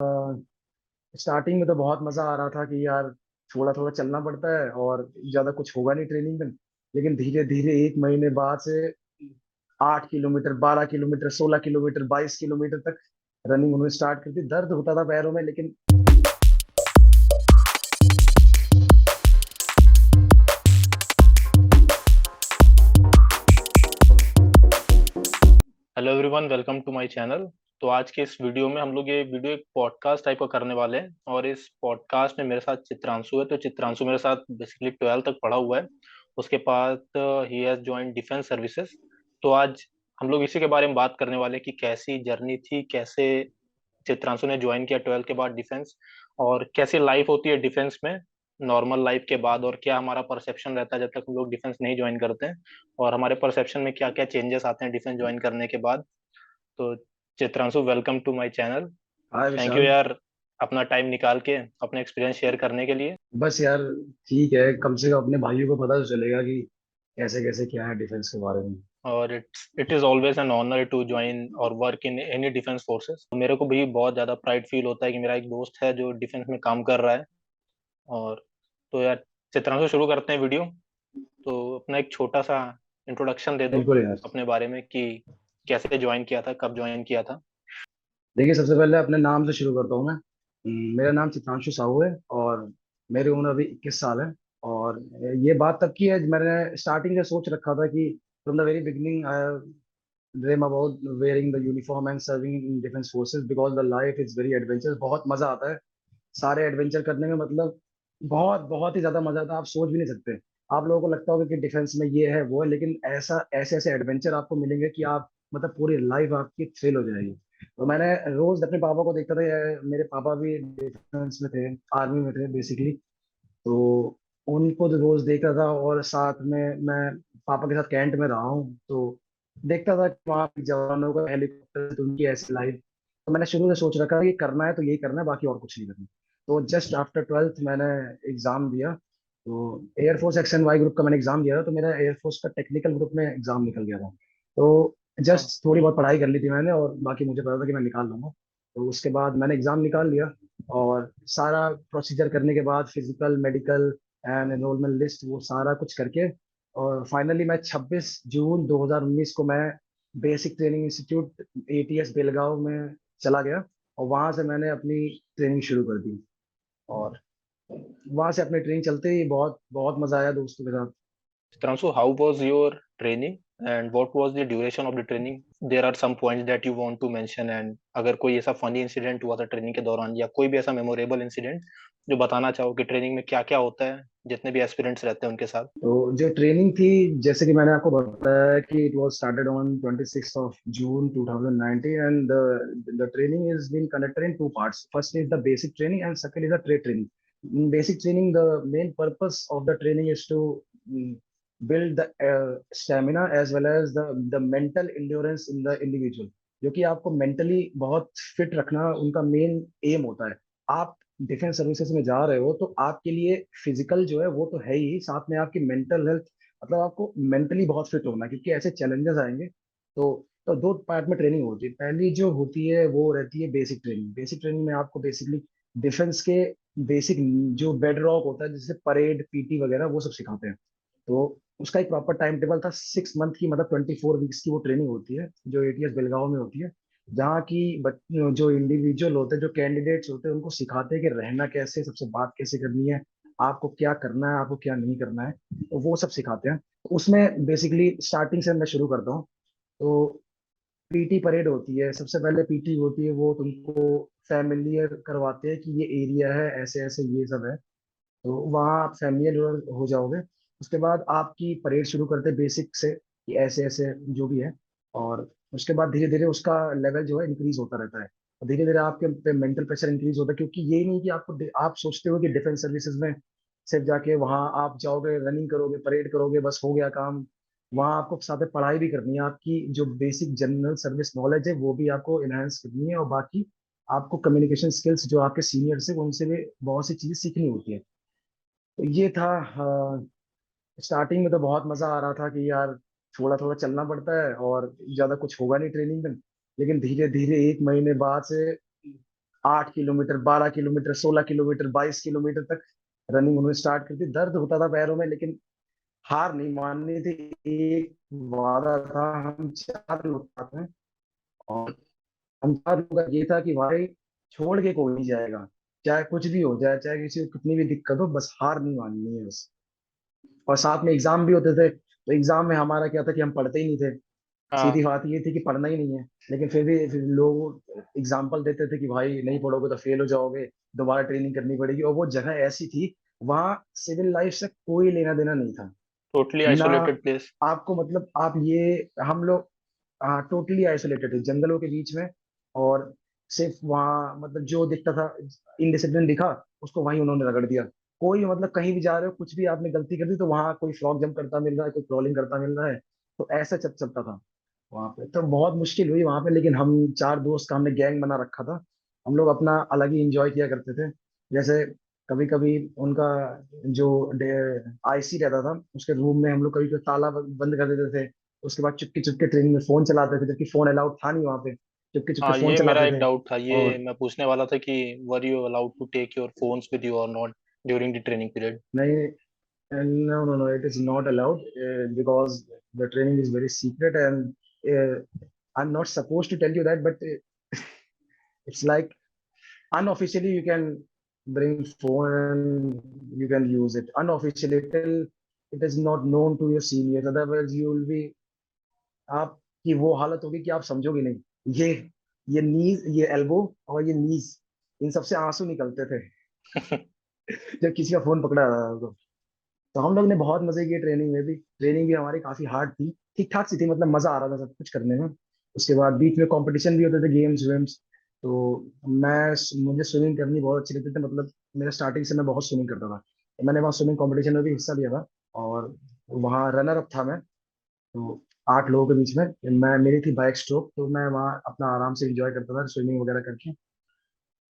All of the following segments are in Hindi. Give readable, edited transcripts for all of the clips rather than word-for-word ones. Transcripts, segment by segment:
स्टार्टिंग में तो बहुत मजा आ रहा था कि यार थोड़ा थोड़ा चलना पड़ता है और ज्यादा कुछ होगा नहीं ट्रेनिंग में। लेकिन धीरे धीरे एक महीने बाद से 8 किलोमीटर, 12 किलोमीटर, 16 किलोमीटर, 22 किलोमीटर तक रनिंग उन्होंने स्टार्ट कर दी। दर्द होता था पैरों में, लेकिन hello everyone, welcome to my channel. तो आज के इस वीडियो में हम लोग ये वीडियो एक पॉडकास्ट टाइप का करने वाले हैं और इस पॉडकास्ट में मेरे साथ चित्रांशु है। तो चित्रांशु मेरे साथ बेसिकली 12 तक पढ़ा हुआ है। उसके बाद he has join defence services. तो आज हम लोग इसी के बारे में बात करने वाले हैं कि कैसी जर्नी थी, कैसे चित्रांशु ने ज्वाइन किया 12 के बाद डिफेंस, और कैसी लाइफ होती है डिफेंस में नॉर्मल लाइफ के बाद, और क्या हमारा परसेप्शन रहता है जब तक हम लोग डिफेंस नहीं ज्वाइन करते हैं, और हमारे परसेप्शन में क्या क्या चेंजेस आते हैं डिफेंस ज्वाइन करने के बाद। तो Chitranshu, welcome to my channel. Hi thank you Vishal. यार, अपना टाइम निकाल के अपने एक्सपीरियंस शेयर करने के लिए। बस यार, ठीक है, कम से कम अपने भाइयों को पता तो चलेगा कि कैसे कैसे क्या है डिफेंस के बारे में। और it is always an honour to join और work in any defence forces. मेरे को भी बहुत ज़्यादा प्राइड फील होता है कि मेरा एक दोस्त है जो डिफेंस में काम कर रहा है। और तो यार, चित्रांशु शुरू करते हैं वीडियो। तो अपना एक छोटा सा इंट्रोडक्शन दे दो बिल्कुल यार। अपने बारे में कि कैसे ज्वाइन किया था, कब ज्वाइन किया था। देखिए, सबसे पहले अपने नाम से शुरू करता हूँ मैं। मेरा नाम चित्रांशु साहू है और मेरी उम्र अभी 21 साल है। और ये बात तब की है, मैंने स्टार्टिंग से सोच रखा था कि from the very beginning I dream about wearing the uniform and serving in defence forces because the life is very adventurous. बहुत मजा आता है सारे एडवेंचर करने में, मतलब बहुत बहुत ही ज्यादा मजा आता है। आप सोच भी नहीं सकते। आप लोगों को लगता होगा कि डिफेंस में ये है वो है, लेकिन ऐसा ऐसे ऐसे एडवेंचर आपको मिलेंगे कि आप मतलब पूरी लाइफ आपकी थ्रिल हो जाएगी। तो मैंने रोज अपने पापा को देखता था, मेरे पापा भी डिफेंस में थे, आर्मी में थे बेसिकली। तो उनको तो रोज देखता था और साथ में मैं पापा के साथ कैंट में रहा हूँ, तो देखता था कि वहाँ पे जवानों का हेलीकॉप्टर से उनकी ऐसी लाइफ। तो मैंने शुरू से सोच रखा कि करना है तो यही करना है, बाकी और कुछ नहीं करना। तो जस्ट आफ्टर 12th मैंने एग्जाम दिया। तो एयरफोर्स XNY ग्रुप का मैंने एग्जाम दिया था, तो मेरा एयरफोर्स का टेक्निकल ग्रुप में एग्जाम निकल गया था। तो हाँ। जस्ट थोड़ी बहुत पढ़ाई कर ली थी मैंने, और बाकी मुझे पता था कि मैं निकाल लूंगा। तो उसके बाद मैंने एग्जाम निकाल लिया और सारा प्रोसीजर करने के बाद physical, medical and enrolment list, वो सारा कुछ करके और फाइनली मैं 26 जून 2019 को मैं basic training institute ATS Belgaum में चला गया। और वहां से मैंने अपनी ट्रेनिंग शुरू कर दी। और वहां से अपनी ट्रेनिंग चलते ही बहुत बहुत मजा आया दोस्तों के साथ। Chitranshu, how was your training and what was the duration of the training? There are some points that you want to mention, and अगर कोई ऐसा फनी इंसिडेंट हुआ था ट्रेनिंग के दौरान या कोई भी ऐसा मेमोरेबल इंसिडेंट जो बताना चाहो कि ट्रेनिंग में क्या क्या होता है जितने भी एस्पिरेंट्स रहते हैं उनके साथ। तो जो ट्रेनिंग थी, जैसे कि मैंने आपको बताया कि it was started on 26 of June 2019 and the training is been conducted in two parts. First is the basic training and second is the trade training. In basic training, the main purpose of the training is to build the stamina as well as the mental endurance in the individual, जो कि आपको मेंटली बहुत फिट रखना उनका मेन एम होता है। आप डिफेंस सर्विसेज में जा रहे हो तो आपके लिए फिजिकल जो है वो तो है ही, साथ में आपकी मेंटल हेल्थ, मतलब आपको मेंटली बहुत फिट होना है, क्योंकि ऐसे चैलेंजेस आएंगे। तो दो पार्ट में ट्रेनिंग होती है। पहली जो होती है वो रहती है बेसिक ट्रेनिंग। बेसिक ट्रेनिंग में आपको बेसिकली डिफेंस के बेसिक जो बेड रॉक होता है, जैसे परेड, PT वगैरह, वो सब सिखाते हैं। तो उसका एक प्रॉपर टाइम टेबल था, 6 मंथ की, मतलब 24 वीक्स की वो ट्रेनिंग होती है, जो ATS बेलगांव में होती है। जहाँ की जो इंडिविजुअल होते हैं, जो कैंडिडेट्स होते हैं, उनको सिखाते हैं कि रहना कैसे, सबसे बात कैसे करनी है, आपको क्या करना है, आपको क्या नहीं करना है, तो वो सब सिखाते हैं। तो उसमें बेसिकली स्टार्टिंग से मैं शुरू करता हूँ। तो PT परेड होती है, सबसे पहले PT होती है, वो तुमको फैमिलियर करवाते हैं कि ये एरिया है, ऐसे ऐसे ये सब है। तो वहाँ आप फैमिलियर हो जाओगे। उसके बाद आपकी परेड शुरू करते हैं बेसिक से कि ऐसे ऐसे जो भी है। और उसके बाद धीरे धीरे उसका लेवल जो है इंक्रीज होता रहता है। और धीरे धीरे आपके पे मेंटल प्रेशर इंक्रीज होता है, क्योंकि ये नहीं कि आप सोचते हो कि डिफेंस सर्विसेज में सिर्फ जाके वहाँ आप जाओगे, रनिंग करोगे, परेड करोगे, बस हो गया काम। वहाँ आपको साथ में पढ़ाई भी करनी है, आपकी जो बेसिक जनरल सर्विस नॉलेज है वो भी आपको इनहेंस करनी है, और बाकी आपको कम्युनिकेशन स्किल्स जो आपके सीनियर से उनसे भी बहुत सी चीजें सीखनी होती है। तो ये था। स्टार्टिंग में तो बहुत मजा आ रहा था कि यार थोड़ा थोड़ा चलना पड़ता है और ज्यादा कुछ होगा नहीं ट्रेनिंग में। लेकिन धीरे धीरे एक महीने बाद से 8 किलोमीटर, 12 किलोमीटर, 16 किलोमीटर, 22 किलोमीटर तक रनिंग उन्होंने स्टार्ट कर दी। दर्द होता था पैरों में, लेकिन हार नहीं माननी थी। एक वादा था, हम 4 लोग साथ हैं, और हम 4 लोग का ये था कि भाई छोड़ के कोई नहीं जाएगा, चाहे कुछ भी हो जाए, चाहे किसी को कितनी भी दिक्कत हो, बस हार नहीं माननी है बस। और साथ में एग्जाम भी होते थे, तो एग्जाम में हमारा क्या था कि हम पढ़ते ही नहीं थे। हाँ। सीधी बात ये थी कि पढ़ना ही नहीं है, लेकिन फिर लोग एग्जाम्पल देते थे कि भाई नहीं पढ़ोगे तो फेल हो जाओगे, दोबारा ट्रेनिंग करनी पड़ेगी। और वो जगह ऐसी थी, वहाँ सिविल लाइफ से कोई लेना देना नहीं था टोटली ना। Isolated place. आपको मतलब आप ये, हम लोग टोटली आइसोलेटेड थे जंगलों के बीच में। और सिर्फ वहाँ मतलब जो दिखता था, इनडिसिप्लिन दिखा, उसको वहीं उन्होंने रगड़ दिया। कोई मतलब कहीं भी जा रहे हो, कुछ भी आपने गलती कर दी, तो वहाँ कोई फ्रॉग जंप करता मिल रहा है, कोई क्रॉलिंग करता मिल रहा है। तो ऐसा चलता था वहाँ पे। तो बहुत मुश्किल हुई वहाँ पे, लेकिन हम 4 दोस्त का हमने गैंग बना रखा था। हम लोग अपना अलग ही इंजॉय किया करते थे। जैसे कभी कभी उनका जो आईसी रहता था, उसके रूम में हम लोग कभी कभी ताला बंद कर देते थे। उसके बाद चुपके चुपके ट्रेनिंग में फोन चलाते थे, जबकि फोन अलाउड था नहीं वहाँ पे। चुपके चुपके हाँ, फोन ये मेरा चलाते एक थे। डाउट था, ये और मैं पूछने वाला था कि were you allowed to take your phones with you or not during the training period? नहीं, no, no, no, it is not allowed, because the training is very secret, and I'm not supposed to tell you that, but it's like unofficially you can bring phone and you can use it unofficially till it is not known to your seniors. Otherwise you will be, आपकी वो हालत होगी कि आप समझोगे नहीं। ये नीज, ये एल्बो और ये नीज, इन सबसे आंसू निकलते थे जब किसी का फोन पकड़ा रहा था। तो हम लोग ने बहुत मजे किए ट्रेनिंग में भी। ट्रेनिंग भी हमारी काफी हार्ड थी, ठीक ठाक सी थी, मतलब मजा आ रहा था सब कुछ करने में। उसके बाद बीच में कंपटीशन भी होते थे, गेम्स वेम्स। तो मुझे स्विमिंग करनी बहुत अच्छी लगती थी, मतलब मेरा स्टार्टिंग से मैं बहुत स्विमिंग करता था। तो मैंने वहाँ स्विमिंग कंपटीशन में भी हिस्सा लिया था, और वहाँ रनर अप था मैं। तो 8 लोगों के बीच में मैं, मेरी थी बाइक स्ट्रोक, तो मैं वहाँ अपना आराम से इंजॉय करता था स्विमिंग वगैरह करके।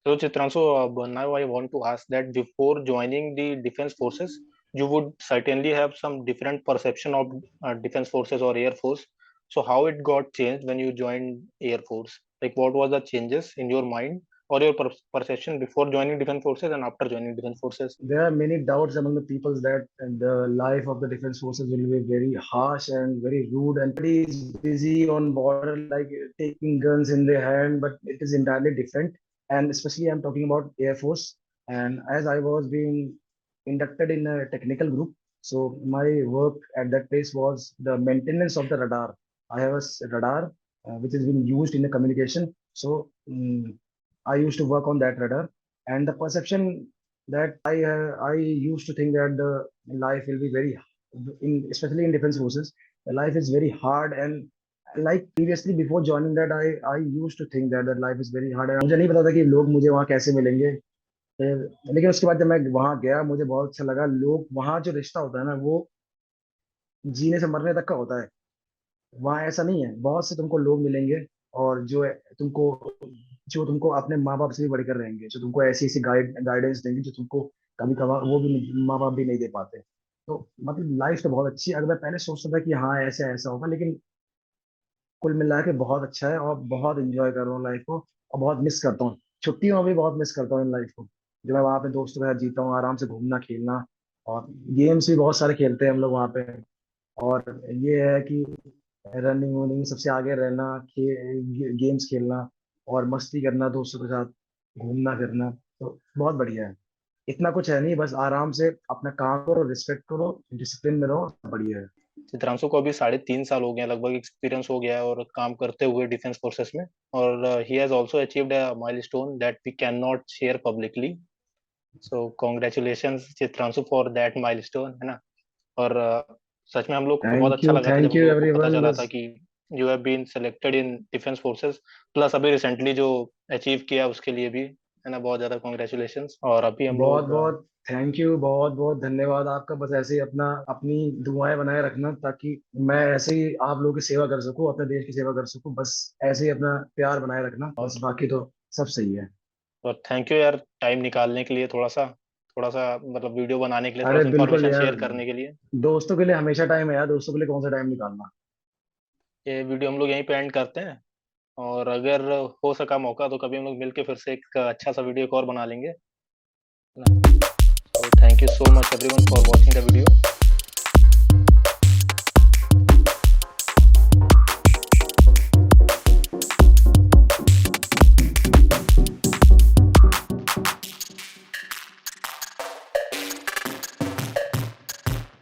So, Chitransu, now I want to ask that before joining the defense forces, you would certainly have some different perception of defense forces or air force. So, how it got changed when you joined air force? Like, what was the changes in your mind or your perception before joining defense forces and after joining defense forces? There are many doubts among the people that the life of the defense forces will be very harsh and very rude, and everybody is busy on border, like taking guns in their hand, but it is entirely different. And especially I'm talking about Air Force. And as I was being inducted in a technical group, so my work at that place was the maintenance of the radar. I have a radar which is being used in the communication. So I used to work on that radar, and the perception that I used to think that the life will be very, in especially in defense forces, the life is very hard. And like previously before joining that, I used to think that life is very hard, and मुझे नहीं पता था कि लोग मुझे वहाँ कैसे मिलेंगे। लेकिन उसके बाद जब मैं वहाँ गया, मुझे बहुत अच्छा लगा। लोग वहाँ जो रिश्ता होता है ना, वो जीने से मरने तक का होता है। वहाँ ऐसा नहीं है, बहुत से तुमको लोग मिलेंगे, और तुमको जो तुमको अपने माँ बाप से भी बढ़कर रहेंगे, जो तुमको ऐसी ऐसी गाइडेंस देंगे जो तुमको कभी कभार वो भी माँ बाप भी नहीं दे पाते। तो मतलब लाइफ तो बहुत अच्छी है। अगर मैं पहले सोचता था कि हाँ ऐसा ऐसा होगा, लेकिन कुल मिला के बहुत अच्छा है, और बहुत इंजॉय कर रहा हूँ लाइफ को, और बहुत मिस करता हूँ। छुट्टियों में भी बहुत मिस करता हूँ इन लाइफ को, जो मैं वहाँ पे दोस्तों के साथ जीता हूँ, आराम से घूमना खेलना। और गेम्स भी बहुत सारे खेलते हैं हम लोग वहाँ पे। और ये है कि रनिंग वनिंग सबसे आगे रहना, गेम्स खेलना, और मस्ती करना दोस्तों के साथ, घूमना फिरना। तो बहुत बढ़िया है। इतना कुछ है नहीं, बस आराम से अपना काम करो, रिस्पेक्ट करो, डिसिप्लिन में रहो, बढ़िया है। चित्रांशु को अभी 3.5 साल हो गए हैं, लगभग एक्सपीरियंस हो गया है और काम करते हुए डिफेंस फोर्सेस में। और he has also achieved a milestone that we can not share publicly. So congratulations Chitranshu for that milestone, है ना। और सच में हम लोग को तो बहुत अच्छा लगा था जब थैंक हम यू लोगों को पता एवरीवन। चला था बस कि you have been selected in defence forces. Plus अभी रिसेंटली जो अचीव किया उसके लिए भी, है ना, बहुत ज्यादा कॉन्ग्रेचुलेशंस। और अभी हम बहुत लोग बहुत थैंक यू, बहुत बहुत धन्यवाद आपका। बस ऐसे ही अपनी दुआएं बनाए रखना, ताकि मैं ऐसे ही आप लोगों की सेवा कर सकूं, अपने देश की सेवा कर सकूं। बस ऐसे ही अपना प्यार बनाए रखना, बस बाकी तो सब सही है। और थैंक यू यार, टाइम निकालने के लिए, थोड़ा सा मतलब वीडियो बनाने के लिए, थोड़ा अरे सा बिल्कुल इन्फॉर्मेशन यार, शेयर करने के लिए। दोस्तों के लिए हमेशा टाइम है यार, दोस्तों के लिए कौन सा टाइम निकालना। ये वीडियो हम लोग यहीं पे एंड करते हैं। और अगर हो सका मौका तो कभी हम लोग मिलके फिर से एक अच्छा सा वीडियो और बना लेंगे। तो thank you so much everyone for watching the video.